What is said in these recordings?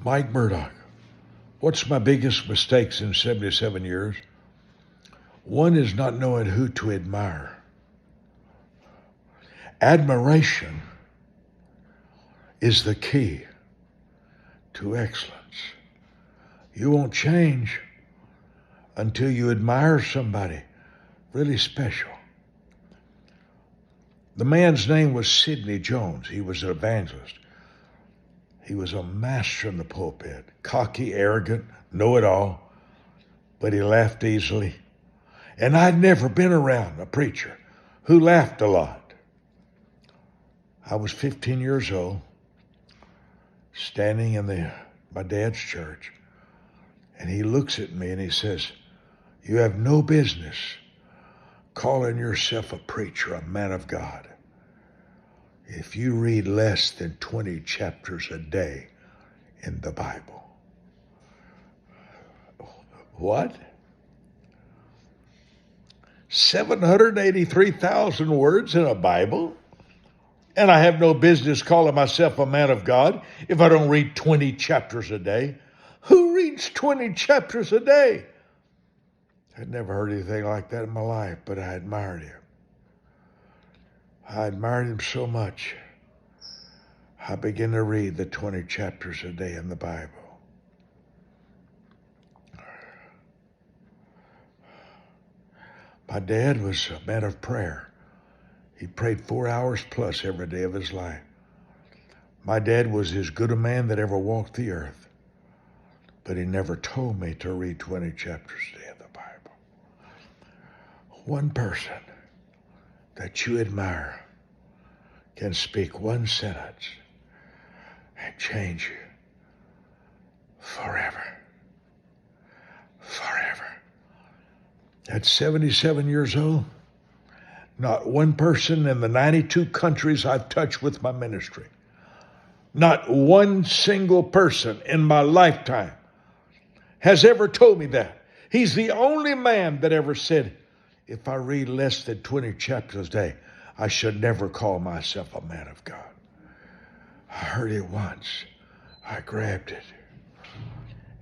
Mike Murdock. What's my biggest mistakes in 77 years? One is not knowing who to admire. Admiration is the key to excellence. You won't change until you admire somebody really special. The man's name was Sidney Jones. He was an evangelist. He was a master in the pulpit, cocky, arrogant, know-it-all, but he laughed easily. And I'd never been around a preacher who laughed a lot. I was 15 years old, standing in my dad's church, and he looks at me and he says, "You have no business calling yourself a preacher, a man of God, if you read less than 20 chapters a day in the Bible." What? 783,000 words in a Bible? And I have no business calling myself a man of God if I don't read 20 chapters a day. Who reads 20 chapters a day? I'd never heard anything like that in my life, but I admired him. I admired him so much, I began to read the 20 chapters a day in the Bible. My dad was a man of prayer. He prayed 4 hours plus every day of his life. My dad was as good a man that ever walked the earth, but he never told me to read 20 chapters a day of the Bible. One person that you admire can speak one sentence and change you forever. Forever. At 77 years old, not one person in the 92 countries I've touched with my ministry, not one single person in my lifetime has ever told me that. He's the only man that ever said, if I read less than 20 chapters a day, I should never call myself a man of God. I heard it once. I grabbed it.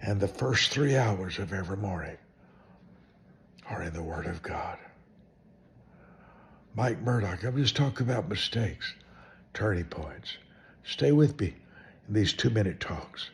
And the first 3 hours of every morning are in the Word of God. Mike Murdock, I'm just talking about mistakes, turning points. Stay with me in these 2-minute talks.